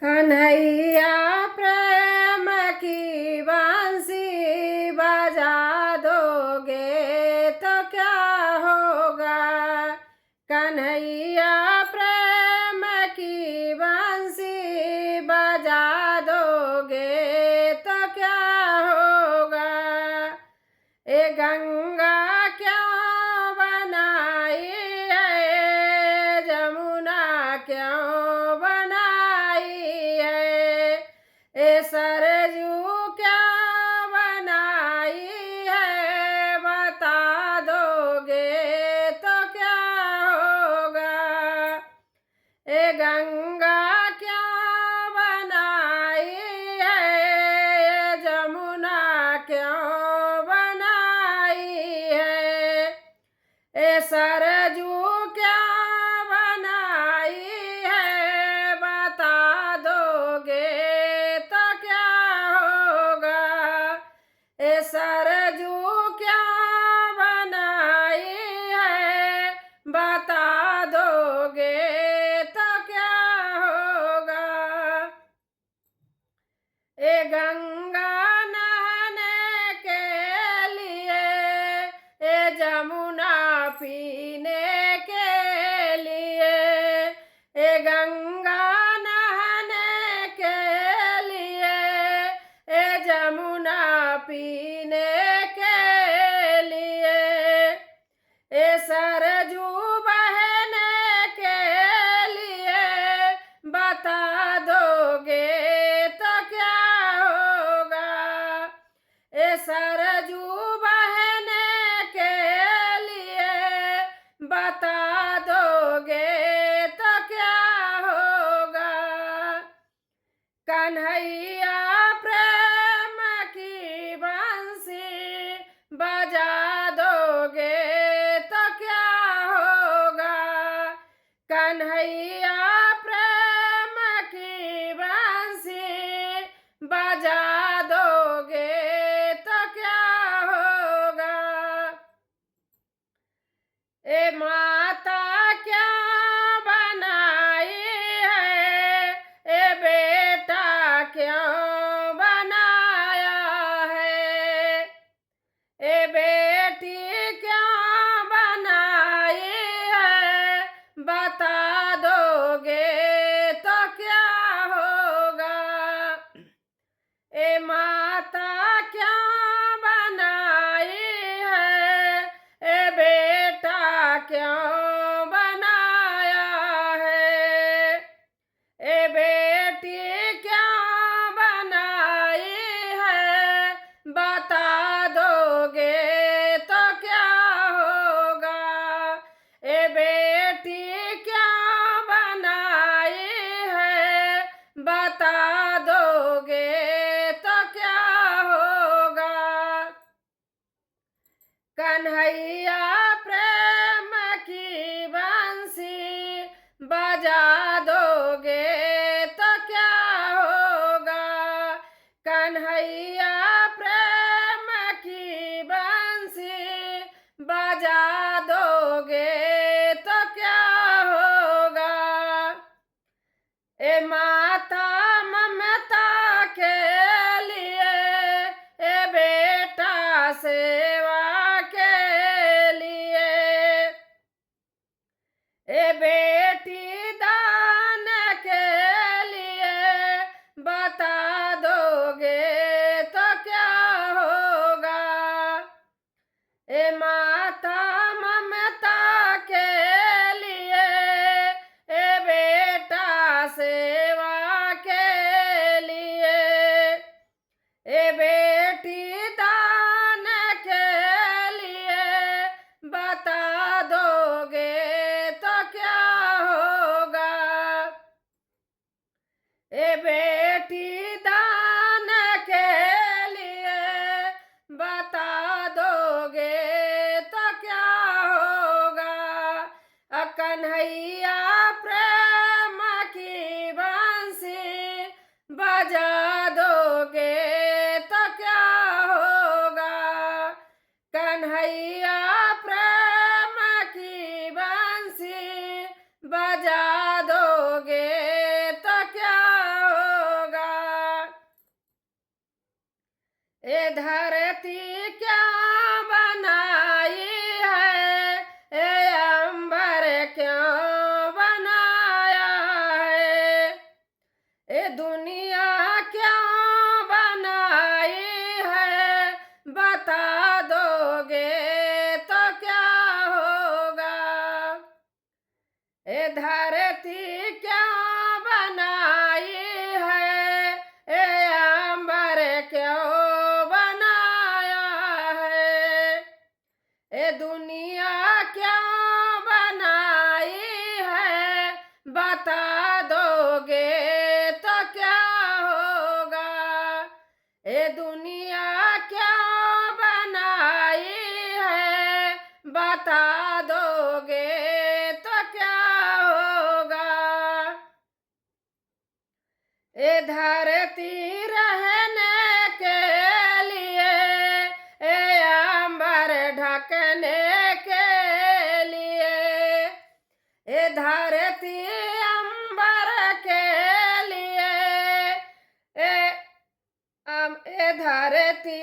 कन्हैया प्रेम की बांसी बजा दोगे तो क्या होगा। कन्हैया प्रेम की बांसी बजा दोगे तो क्या होगा। ए गंगा क्यों बनाई है, जमुना क्यों बनाई है, ए सरजू क्या बनाई है, बता दोगे तो क्या होगा। ए गंगा क्या बनाई है, जमुना क्यों बनाई है, ए सरजू क्या बनाई है, बता दोगे तो क्या होगा। ए सरजू क्या बनाई है, बता दोगे तो क्या होगा। ए गंगा नहाने के लिए, ए जमुना पीने के लिए, ए गंगा नहाने के लिए, ए जमुना पीने के लिए, ए सरजू बहने के लिए, बता दोगे तो क्या होगा। ए सरजू बहने के लिए, बता दोगे तो क्या होगा। कन्हैया प्रेम की बंसी बजा दोगे तो क्या होगा। कन्हैया प्रेम की बंसी बजा दोगे तो क्या होगा। ए माता क्या बनाई है, ए बेटा क्यों बनाया है, ए बेटी क्यों बनाई है, बता दोगे तो क्या होगा। ए माता क्या बनाई है, ए बेटा क्यों बनाया है, ए बेटी क्या बनाई है, बता दोगे तो क्या होगा। ए बेटी क्या बनाई है, बता दोगे तो क्या होगा। कन्हैया प्रेम की बंसी बजा दोगे तो क्या होगा। कन्हैया प्रेम की बंसी बजा दोगे तो क्या होगा। ए माता ममता के लिए, ए बेटा सेवा के लिए, ए बेटी दान के लिए, बता दोगे तो क्या होगा। ए माता ममता के लिए, ए बेटा सेवा के लिए, ए बेटी दान के लिए, बता दोगे तो क्या होगा। ए बेटी दान के लिए, बता दोगे तो क्या होगा। कन्हैया प्रेम की बंसी बजा दोगे तो क्या होगा। कन्हैया प्रेम की बंसी बजा दोगे तो क्या ये धरती क्या बनाई है, ये अंबर क्यों बनाया है, ये दुनिया क्यों बनाई है, बता दोगे तो क्या होगा। ये धरती क्यों बनाई है, ये अंबर क्यों बनाया है, ये दुनिया क्यों बनाई है, बता दोगे तो क्या होगा। ये दुनिया क्यों बनाई है, बता दोगे तो क्या होगा। ये धरती रहने के लिए, ये अंबर ढकने के लिए, ये धरती अंबर के लिए,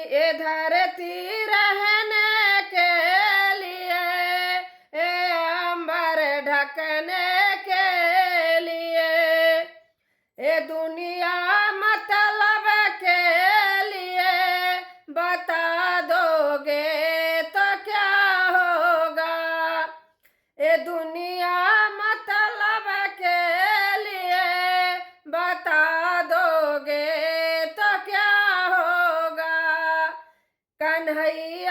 ये धरती रहने के लिए, ये अंबर ढकने के लिए, ये दुनिया मतलब के लिए, बता दोगे तो क्या होगा। ये दुनिया मतलब के लिए, बता दोगे तो क्या होगा। कन्हैया